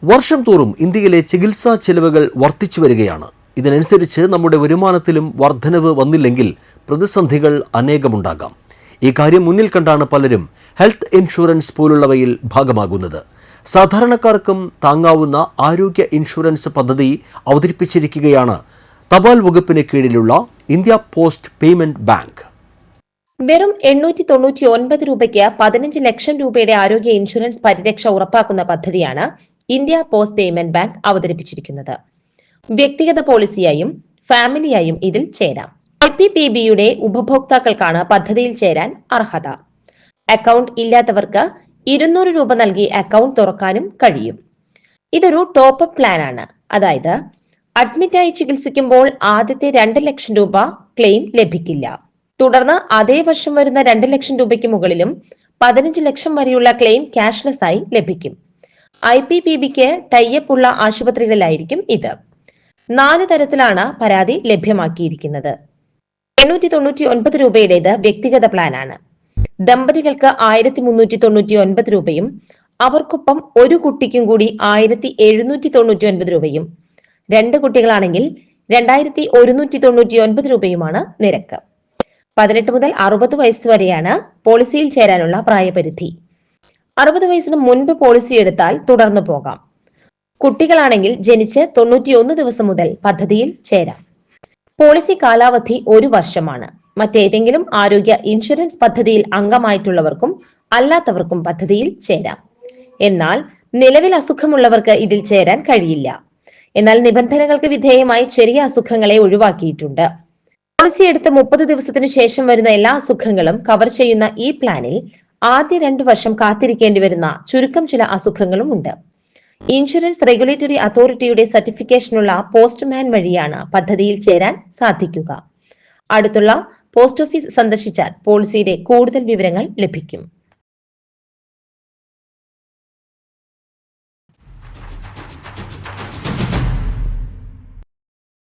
വർഷം തോറും ഇന്ത്യയിലെ ചികിത്സാ ചെലവുകൾ വർദ്ധിച്ചു വരികയാണ്. ഇതിനനുസരിച്ച് നമ്മുടെ വരുമാനത്തിലും വർധനവ് വന്നില്ലെങ്കിൽ പ്രതിസന്ധികൾ അനേകമുണ്ടാകാം. ഈ കാര്യം മുന്നിൽ കണ്ടാണ് പലരും ഹെൽത്ത് ഇൻഷുറൻസ് പോലുള്ളവയിൽ ഭാഗമാകുന്നത്. സാധാരണക്കാർക്കും താങ്ങാവുന്ന ആരോഗ്യ ഇൻഷുറൻസ് പദ്ധതി അവതരിപ്പിച്ചിരിക്കുകയാണ് തപാൽ വകുപ്പിന് കീഴിലുള്ള ഇന്ത്യ പോസ്റ്റ് പേയ്മെന്റ് ബാങ്ക്. വെറും 899 രൂപയ്ക്ക് 15 ലക്ഷം രൂപയുടെ ആരോഗ്യ ഇൻഷുറൻസ് പരിരക്ഷ ഉറപ്പാക്കുന്ന പദ്ധതിയാണ് ഇന്ത്യ പോസ്റ്റ് പേയ്മെന്റ് ബാങ്ക് അവതരിപ്പിച്ചിരിക്കുന്നത്. വ്യക്തിഗത പോളിസിയായും ഫാമിലിയായും ഇതിൽ ചേരാം. IPPBയുടെ ഉപഭോക്താക്കൾക്കാണ് പദ്ധതിയിൽ ചേരാൻ അർഹത. അക്കൗണ്ട് ഇല്ലാത്തവർക്ക് 200 രൂപ നൽകി അക്കൗണ്ട് തുറക്കാനും കഴിയും. ഇതൊരു ടോപ്പ് അപ്പ് പ്ലാൻ ആണ്. അതായത് അഡ്മിറ്റായി ചികിത്സിക്കുമ്പോൾ ആദ്യത്തെ 2 ലക്ഷം രൂപ ക്ലെയിം ലഭിക്കില്ല. തുടർന്ന് അതേ വർഷം വരുന്ന 2 ലക്ഷം രൂപയ്ക്ക് മുകളിലും 15 ലക്ഷം വരെയുള്ള ക്ലെയിം ക്യാഷ്ലെസ് ആയി ലഭിക്കും. IPPBക്ക് ടൈപ്പ് ഉള്ള ആശുപത്രികളിലായിരിക്കും ഇത്. 4 തരത്തിലാണ് പരാതി ലഭ്യമാക്കിയിരിക്കുന്നത്. 899 രൂപയുടേത് വ്യക്തിഗത പ്ലാനാണ്. ദമ്പതികൾക്ക് 1399 രൂപയും അവർക്കൊപ്പം ഒരു കുട്ടിക്കും കൂടി 1799 രൂപയും, 2 കുട്ടികളാണെങ്കിൽ 2199 രൂപയുമാണ് നിരക്ക്. 18 മുതൽ 60 വയസ്സ് വരെയാണ് പോളിസിയിൽ ചേരാനുള്ള പ്രായപരിധി. 60 വയസ്സിന് മുൻപ് പോളിസി എടുത്താൽ തുടർന്നു പോകാം. കുട്ടികളാണെങ്കിൽ ജനിച്ച് 91 ദിവസം മുതൽ പദ്ധതിയിൽ ചേരാം. പോളിസി കാലാവധി 1 വർഷമാണ്. മറ്റേതെങ്കിലും ആരോഗ്യ ഇൻഷുറൻസ് പദ്ധതിയിൽ അംഗമായിട്ടുള്ളവർക്കും അല്ലാത്തവർക്കും പദ്ധതിയിൽ ചേരാം. എന്നാൽ നിലവിൽ അസുഖമുള്ളവർക്ക് ഇതിൽ ചേരാൻ കഴിയില്ല. എന്നാൽ നിബന്ധനകൾക്ക് വിധേയമായി ചെറിയ അസുഖങ്ങളെ ഒഴിവാക്കിയിട്ടുണ്ട്. പോളിസി എടുത്ത് 30 ദിവസത്തിന് ശേഷം വരുന്ന എല്ലാ അസുഖങ്ങളും കവർ ചെയ്യുന്ന ഈ പ്ലാനിൽ ആദ്യ 2 വർഷം കാത്തിരിക്കേണ്ടി വരുന്ന ചുരുക്കം ചില അസുഖങ്ങളും ഉണ്ട്. ഇൻഷുറൻസ് റെഗുലേറ്ററി അതോറിറ്റിയുടെ സർട്ടിഫിക്കേഷനുള്ള പോസ്റ്റ്മാൻ വഴിയാണ് പദ്ധതിയിൽ ചേരാൻ സാധിക്കുക. അടുത്തുള്ള പോസ്റ്റ് ഓഫീസ് സന്ദർശിച്ചാൽ പോളിസിയുടെ കൂടുതൽ വിവരങ്ങൾ ലഭിക്കും.